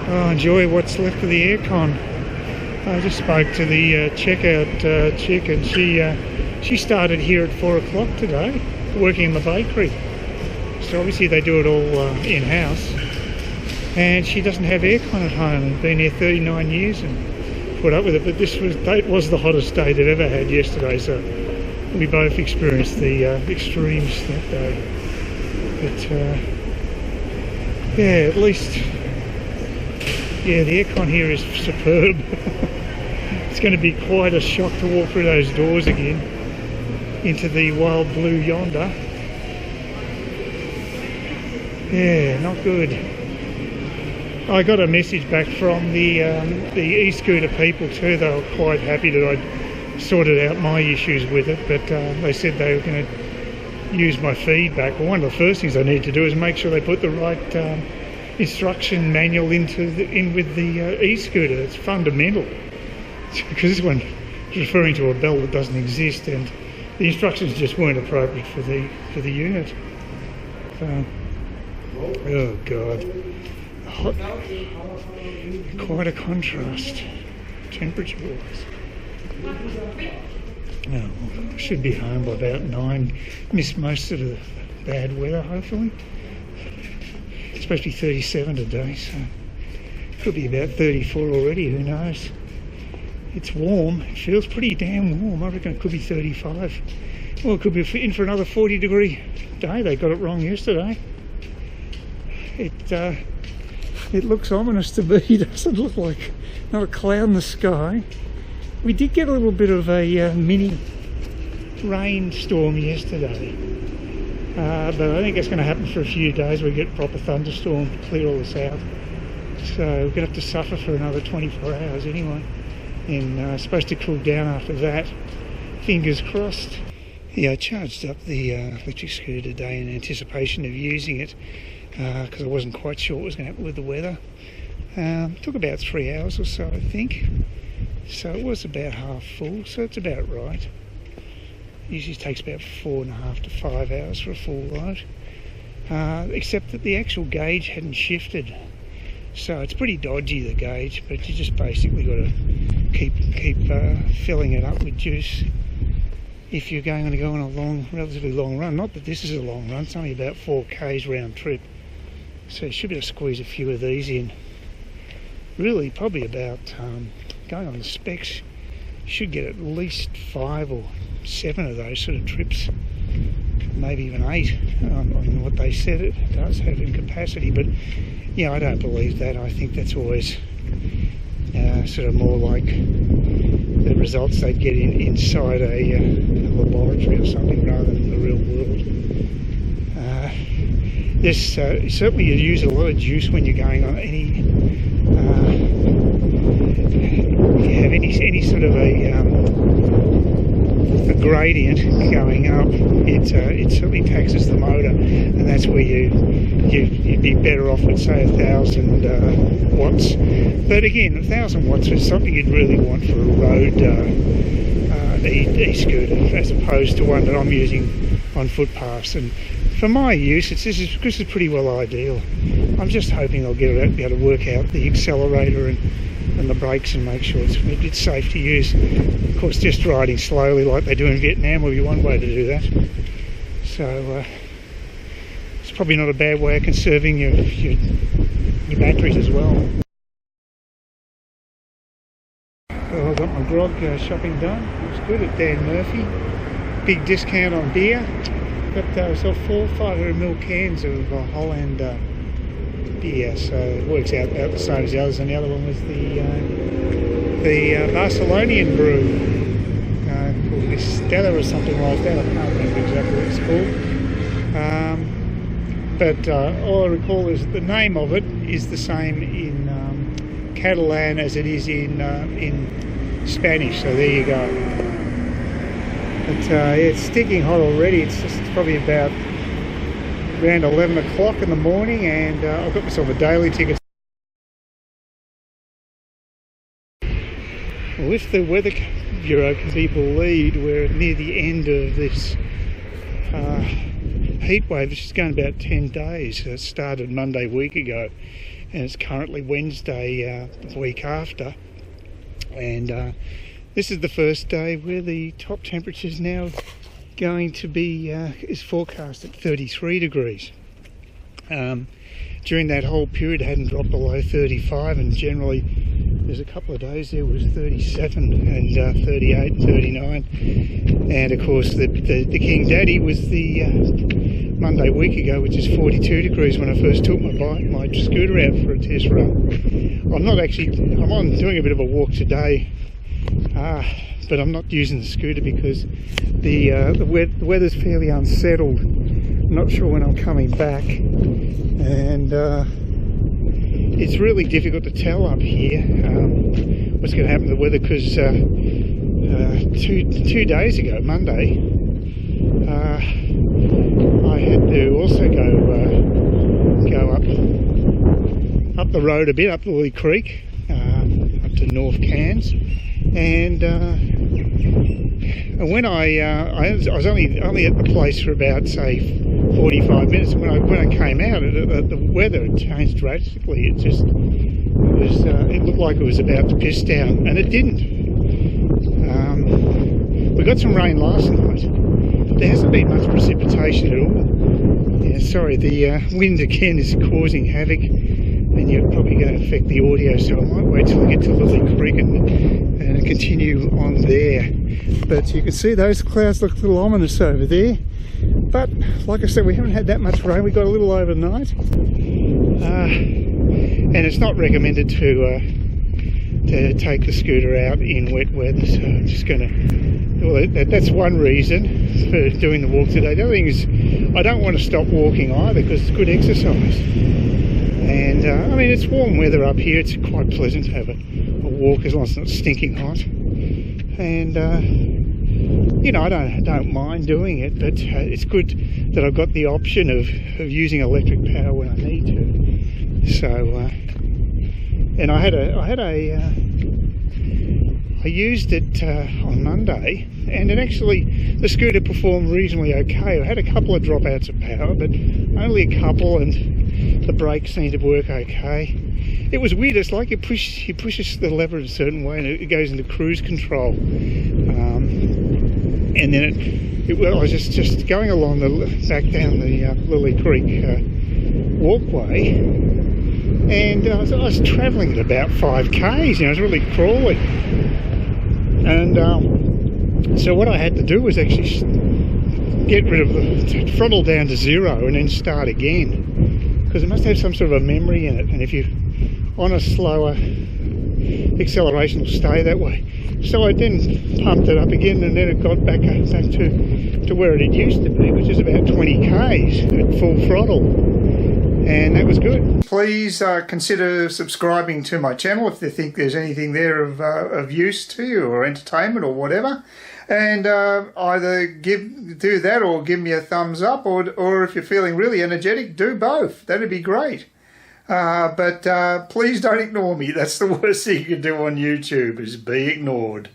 Oh, enjoy what's left of the aircon. I just spoke to the checkout chick, and she started here at 4 o'clock today, working in the bakery. So obviously they do it all in-house. And she doesn't have aircon at home. Been here 39 years and put up with it. But that was the hottest day they've ever had yesterday. So we both experienced the extremes that day. But yeah, at least, yeah, the aircon here is superb. It's going to be quite a shock to walk through those doors again into the wild blue yonder. Yeah, not good. I got a message back from the e-scooter people too. They were quite happy that I'd sorted out my issues with it, but they said they were going to use my feedback. Well, one of the first things they need to do is make sure they put the right instruction manual in with the e-scooter. It's fundamental, because this one is referring to a bell that doesn't exist, and the instructions just weren't appropriate for the unit. So, oh God, hot, quite a contrast temperature-wise. Oh, I should be home by about 9. Missed most of the bad weather, hopefully. It's supposed to be 37 today, so could be about 34 already, who knows. It's warm, it feels pretty damn warm. I reckon it could be 35. Well, it could be in for another 40-degree day. They got it wrong yesterday. It looks ominous to me. It doesn't look like not a cloud in the sky. We did get a little bit of a mini rainstorm yesterday, but I think it's going to happen for a few days. We get a proper thunderstorm to clear all this out. So we're going to have to suffer for another 24 hours anyway. And supposed to cool down after that. Fingers crossed. Yeah, I charged up the electric scooter today in anticipation of using it, because I wasn't quite sure what was going to happen with the weather. Took about 3 hours or so, I think. So it was about half full, so it's about right. Usually takes about 4.5 to 5 hours for a full load. Except that the actual gauge hadn't shifted. So it's pretty dodgy, the gauge, but you just basically got to keep filling it up with juice if you're going to go on a relatively long run. Not that this is a long run, it's only about 4 k's round trip. So you should be able to squeeze a few of these in. Really, probably about, going on the specs, you should get at least 5 or 7 of those sort of trips. Maybe even 8 on what they said it does have in capacity, but yeah, I don't believe that. I think that's always sort of more like the results they'd get inside a laboratory or something rather than the real world. Certainly you use a lot of juice when you're going on any sort of a gradient going up. It certainly taxes the motor, and that's where you'd be better off with, say, 1,000 watts. But again, 1,000 watts is something you'd really want for a road e-scooter, as opposed to one that I'm using on footpaths. And for my use, this is pretty well ideal. I'm just hoping I'll be able to work out the accelerator and the brakes and make sure it's safe to use. Of course, just riding slowly like they do in Vietnam will be one way to do that. So it's probably not a bad way of conserving your batteries as well. So I got my grog shopping done. It was good at Dan Murphy. Big discount on beer. Got so 4 500ml cans of Holland beer, so it works out about the same as the others. And the other one was the Barcelonian brew, called Stella or something like that. I can't remember exactly what it's called. But all I recall is the name of it is the same in Catalan as it is in Spanish. So there you go. But it's sticking hot already. It's just probably about around 11 o'clock in the morning, and I've got myself a daily ticket. Well, if the Weather Bureau can be believed, we're near the end of this heat wave, which is going about 10 days. It started Monday a week ago, and it's currently Wednesday the week after, and this is the first day where the top temperature is now going to be is forecast at 33 degrees. During that whole period it hadn't dropped below 35, and generally there's a couple of days there was 37 and 38, 39, and of course the King Daddy was the Monday week ago, which is 42 degrees when I first took my scooter out for a test run. I'm on doing a bit of a walk today, but I'm not using the scooter because the weather's fairly unsettled. I'm not sure when I'm coming back, and it's really difficult to tell up here what's going to happen to the weather, because 2 days ago, Monday, I had to also go up the road a bit, up the Lily Creek, up to North Cairns, and when I was only at the place for about, say, 45 minutes. When I came out, the weather had changed drastically. It looked like it was about to piss down, and it didn't. We got some rain last night, but there hasn't been much precipitation at all. Yeah, sorry, the wind again is causing havoc, and you're probably going to affect the audio, so I might wait till I get to Lily Creek and continue on there. But you can see those clouds look a little ominous over there. But like I said, we haven't had that much rain. We got a little overnight, and it's not recommended to take the scooter out in wet weather. So I'm just going to. Well, that's one reason for doing the walk today. The other thing is, I don't want to stop walking either, because it's good exercise. And I mean, it's warm weather up here. It's quite pleasant to have a walk as long as it's not stinking hot. And you know, I don't mind doing it, but it's good that I've got the option of using electric power when I need to. So, and I used it on Monday, and the scooter performed reasonably okay. I had a couple of dropouts of power, but only a couple, and the brakes seemed to work okay. It was weird. It's like you pushes the lever in a certain way, and it goes into cruise control. And then I was just going along back down the Lily Creek walkway, and I was travelling at about 5 k's. You know, I was really crawling, and so what I had to do was actually get rid of the throttle down to 0 and then start again, because it must have some sort of a memory in it, and if you're on a slower acceleration, will stay that way. So I then pumped it up again, and then it got back to where it used to be, which is about 20 k's at full throttle, and that was good. Please consider subscribing to my channel if you think there's anything there of use to you, or entertainment, or whatever. And either do that, or give me a thumbs up, or if you're feeling really energetic, do both. That'd be great. But please don't ignore me. That's the worst thing you can do on YouTube, is be ignored.